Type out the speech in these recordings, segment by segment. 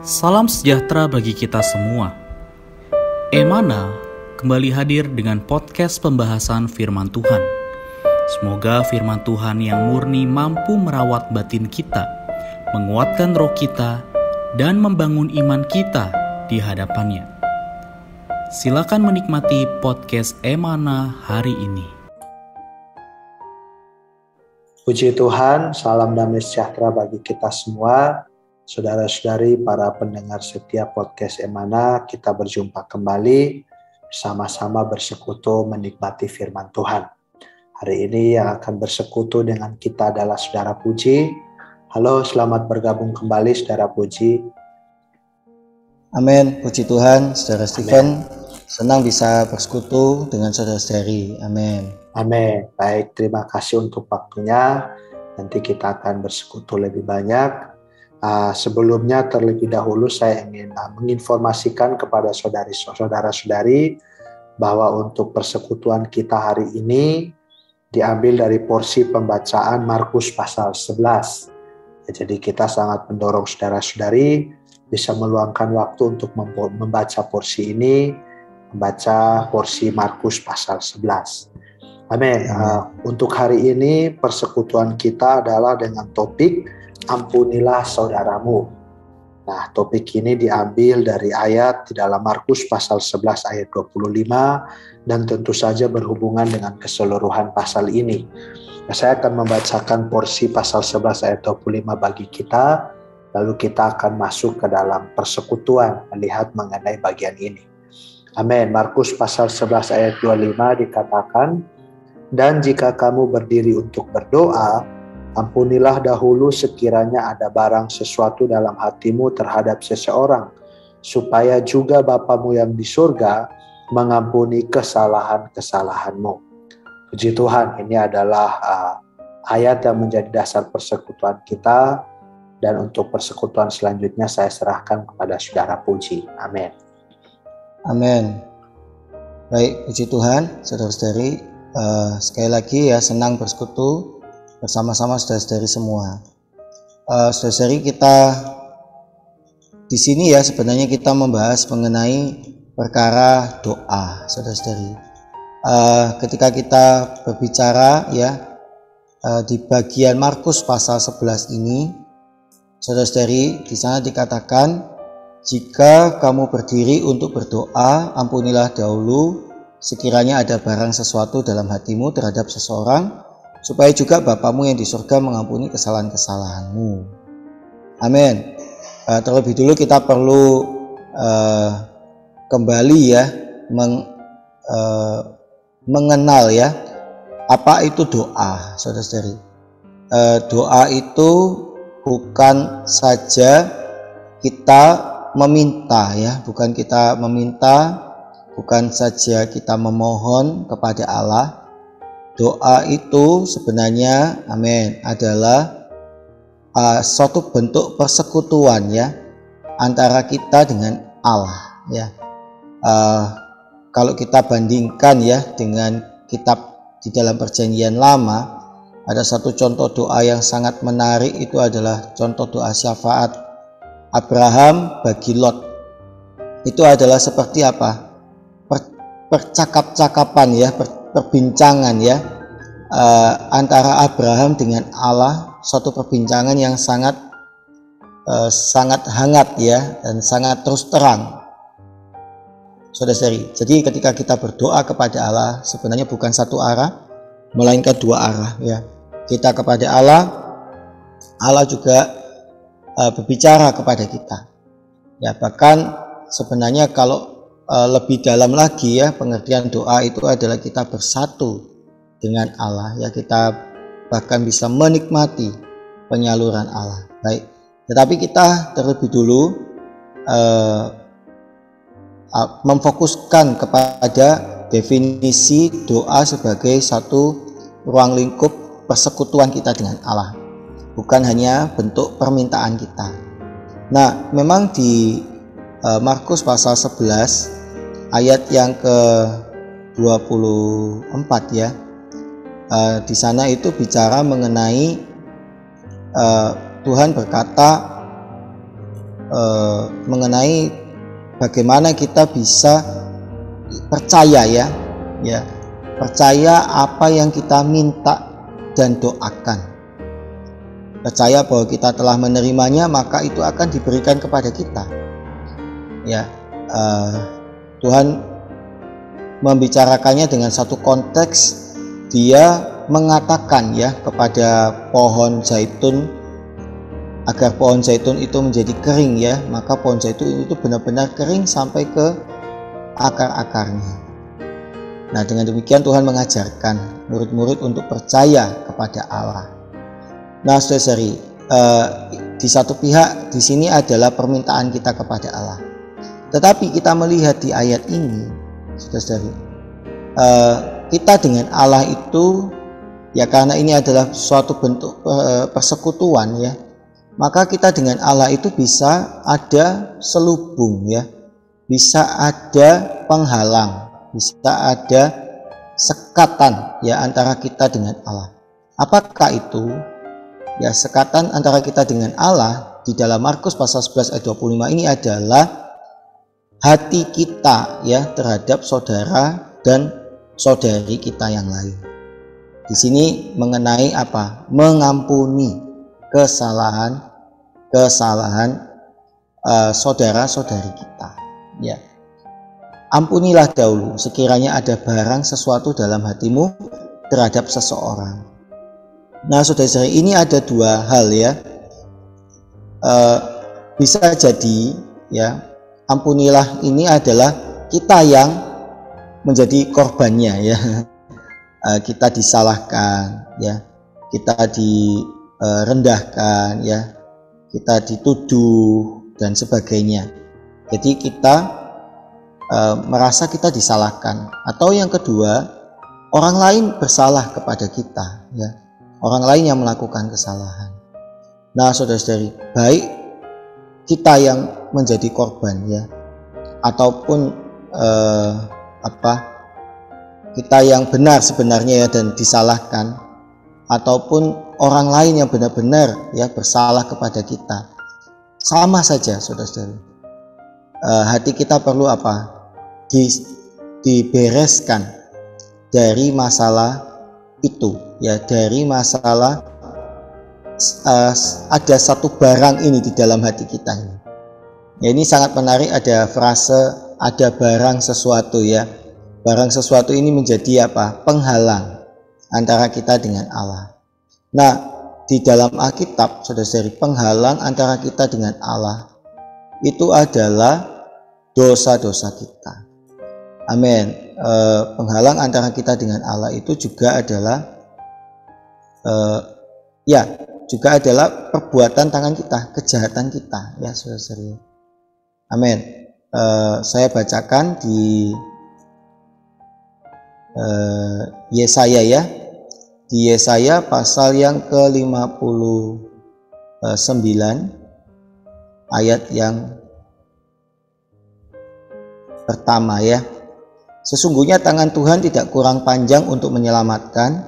Salam sejahtera bagi kita semua. Emana kembali hadir dengan podcast pembahasan firman Tuhan. Semoga firman Tuhan yang murni mampu merawat batin kita, menguatkan roh kita, dan membangun iman kita di hadapannya. Silakan menikmati podcast Emana hari ini. Puji Tuhan, salam damai sejahtera bagi kita semua. Saudara-saudari, para pendengar setiap podcast Emana, kita berjumpa kembali bersama-sama bersekutu menikmati firman Tuhan. Hari ini yang akan bersekutu dengan kita adalah Saudara Puji. Halo, selamat bergabung kembali Saudara Puji. Amin, puji Tuhan, Saudara Stephen. Senang bisa bersekutu dengan saudara-saudari. Amin. Amin. Baik, terima kasih untuk waktunya. Nanti kita akan bersekutu lebih banyak. Sebelumnya terlebih dahulu saya ingin menginformasikan kepada saudara-saudari bahwa untuk persekutuan kita hari ini diambil dari porsi pembacaan Markus pasal 11. Jadi kita sangat mendorong saudara-saudari bisa meluangkan waktu untuk membaca porsi ini, membaca porsi Markus pasal 11. Amin. Untuk hari ini persekutuan kita adalah dengan topik Ampunilah saudaramu. Nah, topik ini diambil dari ayat di dalam Markus pasal 11 ayat 25 dan tentu saja berhubungan dengan keseluruhan pasal ini. Nah, saya akan membacakan porsi pasal 11 ayat 25 bagi kita, lalu kita akan masuk ke dalam persekutuan melihat mengenai bagian ini. Amin. Markus pasal 11 ayat 25 dikatakan, "Dan jika kamu berdiri untuk berdoa, ampunilah dahulu sekiranya ada barang sesuatu dalam hatimu terhadap seseorang, supaya juga Bapamu yang di surga mengampuni kesalahan-kesalahanmu." Puji Tuhan, ini adalah ayat yang menjadi dasar persekutuan kita, dan untuk persekutuan selanjutnya saya serahkan kepada Saudara Puji. Amin. Amin. Baik, puji Tuhan, saudara-saudari. Sekali lagi ya, senang bersekutu bersama-sama saudara-saudari semua. Saudara-saudari, kita di sini ya sebenarnya kita membahas mengenai perkara doa, saudara-saudari. Ketika kita berbicara ya di bagian Markus pasal 11 ini, saudara-saudari, di sana dikatakan, "Jika kamu berdiri untuk berdoa, ampunilah dahulu sekiranya ada barang sesuatu dalam hatimu terhadap seseorang, supaya juga Bapamu yang di surga mengampuni kesalahan-kesalahanmu." Amin. Terlebih dulu kita perlu kembali ya mengenal ya apa itu doa, saudara-saudari. Doa itu bukan saja kita meminta ya, bukan kita meminta, bukan saja kita memohon kepada Allah. Doa itu sebenarnya, amin, adalah suatu bentuk persekutuan ya antara kita dengan Allah ya. Kalau kita bandingkan ya dengan kitab di dalam Perjanjian Lama, ada satu contoh doa yang sangat menarik, itu adalah contoh doa syafaat Abraham bagi Lot. Itu adalah seperti apa? Percakap-cakapan ya, perbincangan ya antara Abraham dengan Allah, suatu perbincangan yang sangat hangat ya, dan sangat terus terang, saudara-saudari. Jadi ketika kita berdoa kepada Allah, sebenarnya bukan satu arah, melainkan dua arah ya. Kita kepada Allah, Allah juga berbicara kepada kita ya. Bahkan sebenarnya kalau lebih dalam lagi ya, pengertian doa itu adalah kita bersatu dengan Allah ya, kita bahkan bisa menikmati penyaluran Allah. Baik, tetapi kita terlebih dulu memfokuskan kepada definisi doa sebagai satu ruang lingkup persekutuan kita dengan Allah, bukan hanya bentuk permintaan kita. Nah, memang di Markus pasal 11 ayat yang ke-24 ya, di sana itu bicara mengenai Tuhan berkata, mengenai bagaimana kita bisa percaya ya, percaya apa yang kita minta dan doakan. Percaya bahwa kita telah menerimanya, maka itu akan diberikan kepada kita. Tuhan membicarakannya dengan satu konteks. Dia mengatakan kepada pohon zaitun agar pohon zaitun itu menjadi kering maka pohon zaitun itu benar-benar kering sampai ke akar-akarnya. Nah, dengan demikian Tuhan mengajarkan murid-murid untuk percaya kepada Allah. Nah, saudara-saudari, di satu pihak di sini adalah permintaan kita kepada Allah. Tetapi kita melihat di ayat ini, saudara-saudari, kita dengan Allah itu karena ini adalah suatu bentuk persekutuan maka kita dengan Allah itu bisa ada selubung bisa ada penghalang, bisa ada sekatan antara kita dengan Allah. Apakah itu? Sekatan antara kita dengan Allah di dalam Markus pasal 11 ayat 25 ini adalah hati kita terhadap saudara dan saudari kita yang lain. Di sini mengenai apa? Mengampuni kesalahan saudara-saudari kita. Ampunilah dahulu sekiranya ada barang sesuatu dalam hatimu terhadap seseorang. Nah, saudara-saudari, ini ada dua hal bisa jadi ampunilah ini adalah kita yang menjadi korbannya kita disalahkan kita direndahkan kita dituduh dan sebagainya. Jadi kita merasa kita disalahkan, atau yang kedua orang lain bersalah kepada kita orang lain yang melakukan kesalahan. Nah, saudara-saudari, baik kita yang menjadi korban ataupun kita yang benar sebenarnya dan disalahkan, ataupun orang lain yang benar-benar bersalah kepada kita, sama saja saudara-saudari. Hati kita perlu dibereskan dari masalah itu dari masalah ada satu barang ini di dalam hati kita ini. Ini sangat menarik, ada frase ada barang sesuatu barang sesuatu ini menjadi penghalang antara kita dengan Allah. Nah, di dalam Alkitab, saudara-saudari, penghalang antara kita dengan Allah itu adalah dosa-dosa kita. Amin. Penghalang antara kita dengan Allah itu juga adalah juga adalah perbuatan tangan kita, kejahatan kita saudara-saudari. Amin. Saya bacakan di Yesaya di Yesaya pasal yang ke-59 ayat yang pertama Sesungguhnya tangan Tuhan tidak kurang panjang untuk menyelamatkan,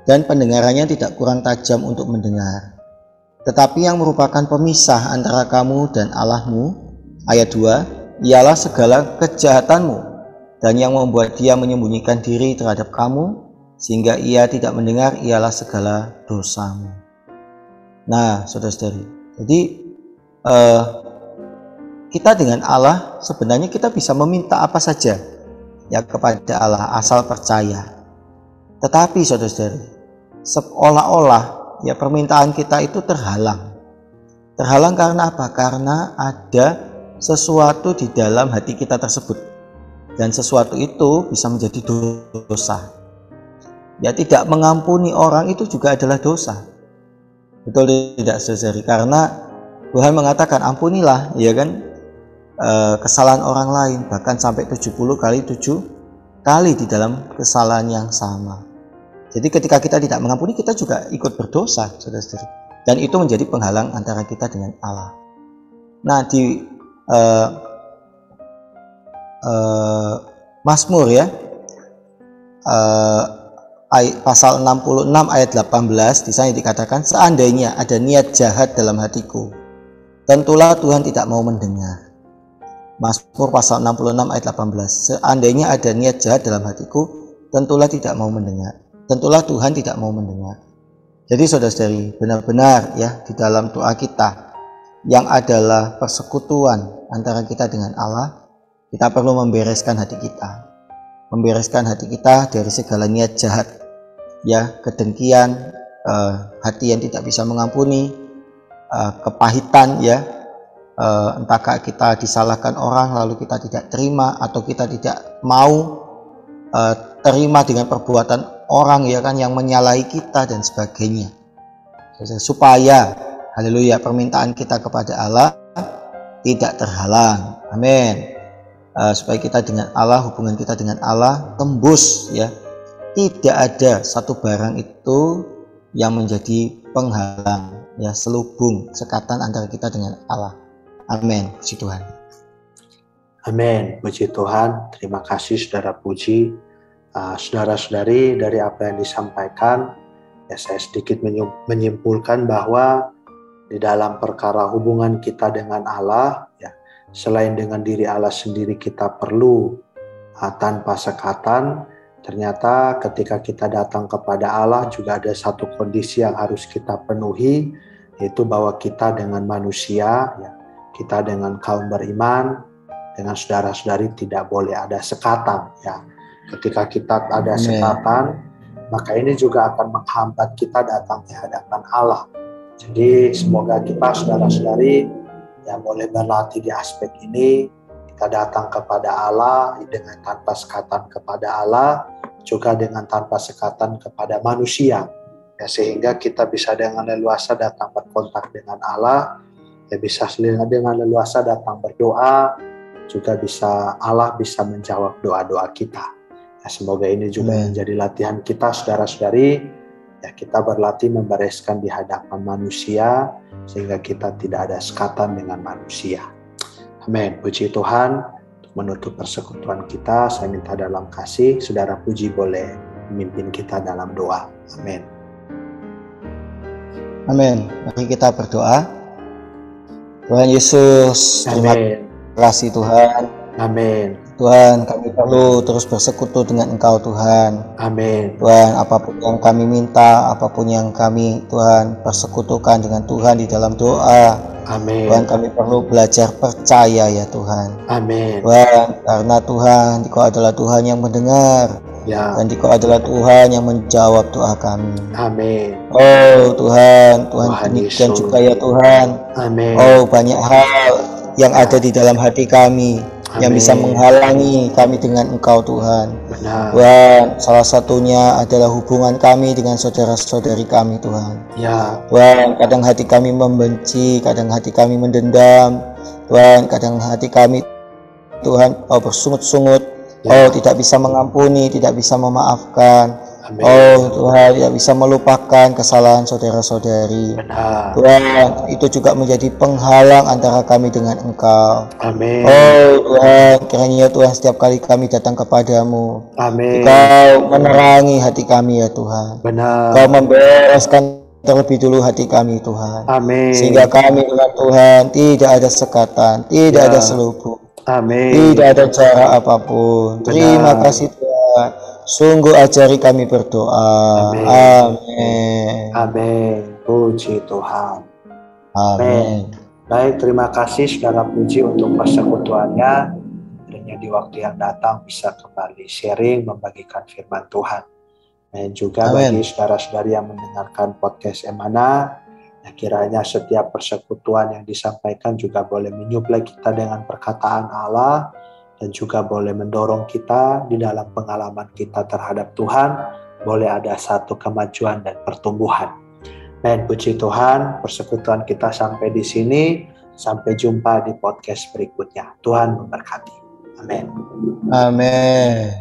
dan pendengarannya tidak kurang tajam untuk mendengar. Tetapi yang merupakan pemisah antara kamu dan Allahmu, ayat 2, ialah segala kejahatanmu, dan yang membuat dia menyembunyikan diri terhadap kamu, sehingga ia tidak mendengar, ialah segala dosamu. Nah, saudara-saudari, jadi kita dengan Allah sebenarnya kita bisa meminta apa saja kepada Allah asal percaya. Tetapi saudara-saudari, seolah-olah permintaan kita itu terhalang. Terhalang karena apa? Karena ada sesuatu di dalam hati kita tersebut, dan sesuatu itu bisa menjadi dosa. Tidak mengampuni orang itu juga adalah dosa. Betul tidak, saudari? Karena Tuhan mengatakan ampunilah kesalahan orang lain, bahkan sampai 70 kali 7 kali di dalam kesalahan yang sama. Jadi ketika kita tidak mengampuni, kita juga ikut berdosa, saudara-saudari. Dan itu menjadi penghalang antara kita dengan Allah. Nah, di Mazmur pasal 66 ayat 18 di sana dikatakan, seandainya ada niat jahat dalam hatiku, tentulah Tuhan tidak mau mendengar. Mazmur pasal 66 ayat 18. Seandainya ada niat jahat dalam hatiku, tentulah tidak mau mendengar. Tentulah Tuhan tidak mau mendengar. Jadi saudara-saudari, benar-benar ya di dalam doa kita yang adalah persekutuan antara kita dengan Allah, kita perlu membereskan hati kita. Membereskan hati kita dari segala niat jahat, ya, kedengkian, hati yang tidak bisa mengampuni, kepahitan, ya, entahkah kita disalahkan orang lalu kita tidak terima, atau kita tidak mau terima dengan perbuatan orang, ya kan, yang menyalahi kita dan sebagainya, supaya haleluya permintaan kita kepada Allah tidak terhalang. Amin. Supaya kita dengan Allah, hubungan kita dengan Allah tembus, ya, tidak ada satu barang itu yang menjadi penghalang, ya, selubung, sekatan antara kita dengan Allah. Amin. Puji Tuhan. Amin. Puji Tuhan. Terima kasih Saudara Puji. Saudara-saudari, dari apa yang disampaikan, ya, saya sedikit menyimpulkan bahwa di dalam perkara hubungan kita dengan Allah, ya, selain dengan diri Allah sendiri kita perlu tanpa sekatan. Ternyata ketika kita datang kepada Allah juga ada satu kondisi yang harus kita penuhi, yaitu bahwa kita dengan manusia, ya, kita dengan kaum beriman, dengan saudara-saudari tidak boleh ada sekatan, ya. Ketika kita ada sekatan, maka ini juga akan menghambat kita datang di hadapan Allah. Jadi semoga kita saudara-saudari yang boleh berlatih di aspek ini, kita datang kepada Allah dengan tanpa sekatan kepada Allah, juga dengan tanpa sekatan kepada manusia, ya, sehingga kita bisa dengan leluasa datang berkontak dengan Allah, ya, bisa dengan leluasa datang berdoa, juga bisa Allah bisa menjawab doa-doa kita. Ya, semoga ini juga menjadi latihan kita saudara-saudari, ya, kita berlatih membereskan di hadapan manusia sehingga kita tidak ada sekatan dengan manusia. Amin. Puji Tuhan. Untuk menutup persekutuan kita, saya minta dalam kasih Saudara Puji boleh memimpin kita dalam doa. Amin. Amin. Mari kita berdoa. Tuhan Yesus, terima kasih Tuhan. Amin. Tuhan, kami perlu terus bersekutu dengan Engkau Tuhan. Amin. Tuhan, apapun yang kami minta, apapun yang kami Tuhan persekutukan dengan Tuhan di dalam doa. Amin. Tuhan, kami perlu belajar percaya, ya Tuhan. Amin. Tuhan, karena Tuhan, Engkau adalah Tuhan yang mendengar, ya, dan Engkau adalah Tuhan yang menjawab doa kami. Amin. Oh Tuhan, demikian juga ya Tuhan. Amin. Oh, banyak hal yang ada di dalam hati kami, yang bisa menghalangi kami dengan Engkau Tuhan. Benar. Tuhan, salah satunya adalah hubungan kami dengan saudara-saudari kami Tuhan. Ya. Tuhan, kadang hati kami membenci, kadang hati kami mendendam. Tuhan, kadang hati kami Tuhan bersungut-sungut. Ya. Oh, tidak bisa mengampuni, tidak bisa memaafkan. Amin. Oh Tuhan, tidak bisa melupakan kesalahan saudara-saudari. Benar. Tuhan, itu juga menjadi penghalang antara kami dengan Engkau. Amin. Oh Tuhan, kiranya Tuhan setiap kali kami datang kepadamu, amin, Engkau menerangi hati kami ya Tuhan. Benar. Engkau membereskan terlebih dulu hati kami Tuhan. Amin. Sehingga kami dengan Tuhan tidak ada sekatan, tidak ada selubung. Amin. Tidak ada cara apapun. Benar. Terima kasih Tuhan. Sungguh ajari kami berdoa. Amin. Amin. Amin. Puji Tuhan. Amin. Baik, terima kasih Saudara Puji untuk persekutuannya. Kiranya di waktu yang datang bisa kembali sharing, membagikan firman Tuhan. Dan juga bagi saudara-saudari yang mendengarkan podcast Emana, ya, kiranya setiap persekutuan yang disampaikan juga boleh menyuplai kita dengan perkataan Allah, dan juga boleh mendorong kita di dalam pengalaman kita terhadap Tuhan, boleh ada satu kemajuan dan pertumbuhan. Dan puji Tuhan, persekutuan kita sampai di sini. Sampai jumpa di podcast berikutnya. Tuhan memberkati. Amin. Amin.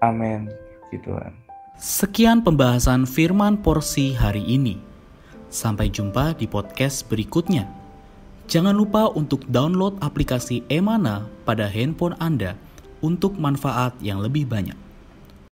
Amin. Puji Tuhan. Sekian pembahasan firman porsi hari ini. Sampai jumpa di podcast berikutnya. Jangan lupa untuk download aplikasi Emana pada handphone Anda untuk manfaat yang lebih banyak.